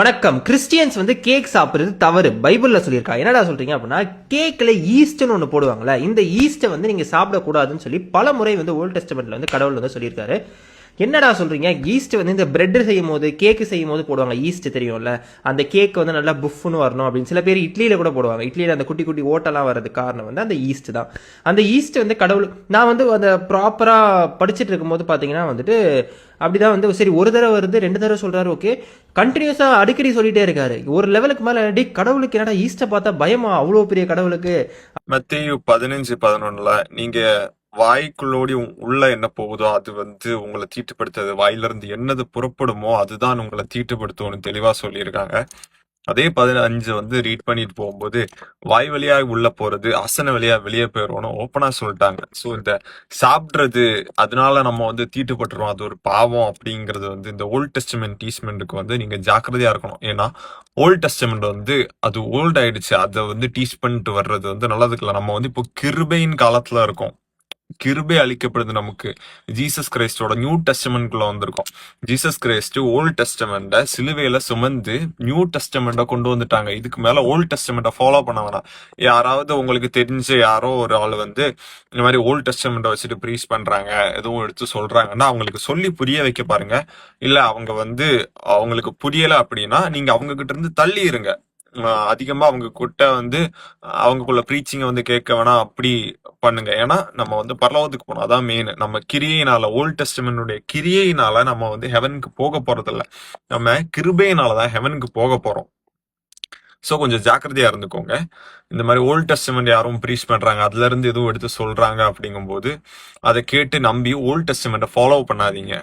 வணக்கம். கிறிஸ்டியன்ஸ் வந்து கேக் சாப்பிடுறது தவறு பைபிள்ல சொல்லியிருக்கா. என்னடா சொல்றீங்க அப்படின்னா, கேக்ல ஈஸ்ட்னு ஒன்று போடுவாங்கல்ல, இந்த ஈஸ்ட்டை வந்து நீங்க சாப்பிடக்கூடாதுன்னு சொல்லி பல முறை வந்து ஓல்ட் டெஸ்டமெண்ட்ல வந்து கடவுள் வந்து சொல்லியிருக்காரு. என்னடா சொல்றீங்க, ஈஸ்ட் வந்து இந்த பிரெட் செய்யும் போது கேக்கு செய்யும் போது போடுவாங்க. ஈஸ்ட் தெரியும்ல, அந்த கேக் வந்து நல்லா புஃப்னு வரணும் அப்படின்னு சில பேர் இட்லியில கூட போடுவாங்க. இட்லியில அந்த குட்டி குட்டி ஓட்டெல்லாம் வர்றதுக்கு காரணம் வந்து அந்த ஈஸ்ட் தான். அந்த ஈஸ்ட் வந்து கடவுள், நான் வந்து அந்த ப்ராப்பரா படிச்சுட்டு இருக்கும்போது பாத்தீங்கன்னா வந்துட்டு அப்படிதான் வந்து சரி ஒரு தடவை வருது, ரெண்டு தடவை சொல்றாரு, ஓகே, கண்டினியூஸா அடிக்கடி சொல்லிட்டே இருக்காரு. ஒரு லெவலுக்கு மேல டி கடவுளுக்கு என்னடா ஈஸ்ட பார்த்தா பயமா, அவ்வளவு பெரிய கடவுளுக்கு. மத்தேயு 15:11 நீங்க வாய்க்குள்ளோடி உள்ள என்ன போகுதோ அது வந்து உங்களை தீட்டுப்படுத்தாது. வாயில இருந்து என்னது புறப்படுமோ அதுதான் உங்களை தீட்டுப்படுத்தும்னு தெளிவா சொல்லியிருக்காங்க. அதே 15 வந்து ரீட் பண்ணிட்டு போகும்போது வாய் வழியா உள்ள போறது, அசன வழியா வெளியே போயிடுவோம்னு ஓப்பனா சொல்லிட்டாங்க. ஸோ இந்த சாப்பிடுறது அதனால நம்ம வந்து தீட்டுப்பட்டுருவோம், அது ஒரு பாவம் அப்படிங்கிறது வந்து இந்த ஓல்ட் டெஸ்டமெண்ட் டீச்மெண்ட்டுக்கு வந்து நீங்க ஜாக்கிரதையா இருக்கணும். ஏன்னா ஓல்ட் டெஸ்டமெண்ட் வந்து அது ஓல்ட் ஆயிடுச்சு. அதை வந்து டீச் பண்ணிட்டு வர்றது வந்து நல்லதுக்கு இல்லை. நம்ம வந்து இப்போ கிருபையின் காலத்துல இருக்கோம். கிருபை அளிக்கப்படுது நமக்கு. ஜீசஸ் கிரைஸ்டோட நியூ டெஸ்டமெண்ட்குள்ள வந்திருக்கோம். ஜீசஸ் கிரைஸ்ட் ஓல்ட் டெஸ்டமெண்ட சிலுவையில சுமந்து நியூ டெஸ்டமெண்ட கொண்டு வந்துட்டாங்க. இதுக்கு மேல ஓல்ட் டெஸ்டமெண்ட ஃபாலோ பண்ண வேணாம். யாராவது உங்களுக்கு தெரிஞ்ச யாரோ ஒரு ஆள் வந்து இந்த மாதிரி ஓல்ட் டெஸ்டமெண்ட வச்சுட்டு ப்ரீச் பண்றாங்க, எதுவும் எடுத்து சொல்றாங்கன்னா அவங்களுக்கு சொல்லி புரிய வைக்க பாருங்க. இல்ல அவங்க வந்து அவங்களுக்கு புரியல அப்படின்னா நீங்க அவங்க கிட்ட இருந்து தள்ளி இருங்க. அதிகமா அவங்க கிட்ட வந்து அவங்களுக்குள்ள ப்ரீச்சிங்க வந்து கேட்க வேணாம், அப்படி பண்ணுங்க. ஏன்னா நம்ம வந்து பரலோகத்துக்கு போனோம், அதான் மெயின். நம்ம கிரியையினால, ஓல்ட் டெஸ்டமென்டுடைய கிரியையினால நம்ம வந்து ஹெவனுக்கு போக போறது இல்ல. நம்ம கிருபையினாலதான் ஹெவனுக்கு போக போறோம். ஸோ கொஞ்சம் ஜாக்கிரதையா இருந்துக்கோங்க. இந்த மாதிரி ஓல்ட் டெஸ்டமெண்ட் யாரும் ப்ரீச் பண்றாங்க, அதுல இருந்து எதுவும் எடுத்து சொல்றாங்க அப்படிங்கும்போது அதை கேட்டு நம்பி ஓல்ட் டெஸ்டமெண்ட்டை ஃபாலோ பண்ணாதீங்க.